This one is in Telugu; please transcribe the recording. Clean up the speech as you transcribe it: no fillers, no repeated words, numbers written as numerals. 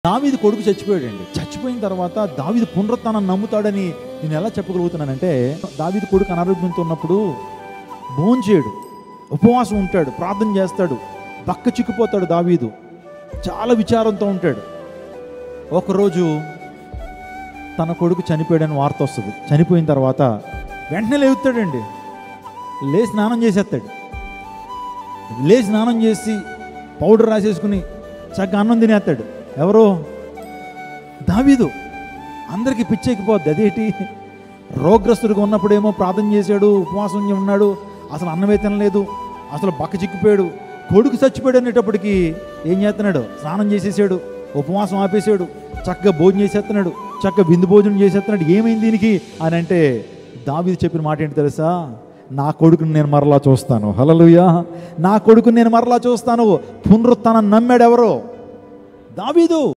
దావీదు కొడుకు చచ్చిపోయాడండి. చచ్చిపోయిన తర్వాత దావీదు పునరుత్థానం నమ్ముతాడని నేను ఎలా చెప్పగలుగుతున్నానంటే, దావీదు కొడుకు అనారోగ్యంతో ఉన్నప్పుడు భోంచేయడు, ఉపవాసం ఉంటాడు, ప్రార్థన చేస్తాడు, బక్క చిక్కిపోతాడు. దావీదు చాలా విచారంతో ఉంటాడు. ఒకరోజు తన కొడుకు చనిపోయాడని వార్త వస్తుంది. చనిపోయిన తర్వాత వెంటనే లేవుతాడండి, లేచి స్నానం చేసేస్తాడు. లేచి స్నానం చేసి పౌడర్ రాసేసుకుని చక్కగా అన్నం తినేస్తాడు. ఎవరో దావీదు. అందరికీ పిచ్చెక్కిపోద్ది. అదేంటి, రోగ్రస్తుడిగా ఉన్నప్పుడేమో ప్రార్థన చేశాడు, ఉపవాసం ఉన్నాడు, అసలు అన్నమే తినలేదు, అసలు బక్క చిక్కిపోయాడు. కొడుకు చచ్చిపోయాడు అనేటప్పటికీ ఏం చేస్తున్నాడు, స్నానం చేసేసాడు, ఉపవాసం ఆపేసాడు, చక్కగా భోజనం చేసేస్తున్నాడు, చక్కగా విందు భోజనం చేసేస్తున్నాడు. ఏమైంది దీనికి అని అంటే, దావీదు చెప్పిన మాట ఏంటి తెలుసా? నా కొడుకుని నేను మరలా చూస్తాను. హల్లెలూయా. నా కొడుకుని నేను మరలా చూస్తాను. పునరుత్థానం నమ్మాడు ఎవరో? దావీదు.